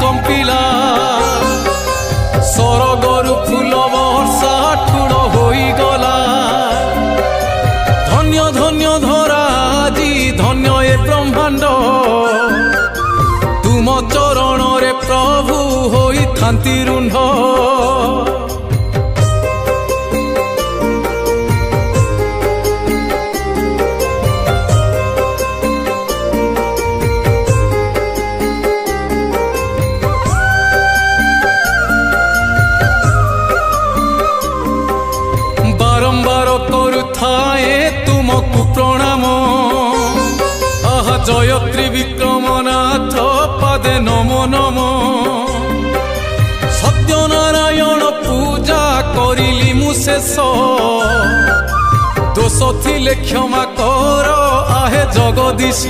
कंपिला सरगरु फूल वर्षा ठुड़ होई गला धन्य धन्य धरा आजी धन्य ए ब्रह्मांड तुम चरण रे प्रभु होई थांती रुंढ तुमको प्रणाम आहा जयत्री विक्रमनाथ पदे नमो नमो सत्यनारायण पूजा करिली मु शेष दोष थिले क्षमा कर आहे जगदीश।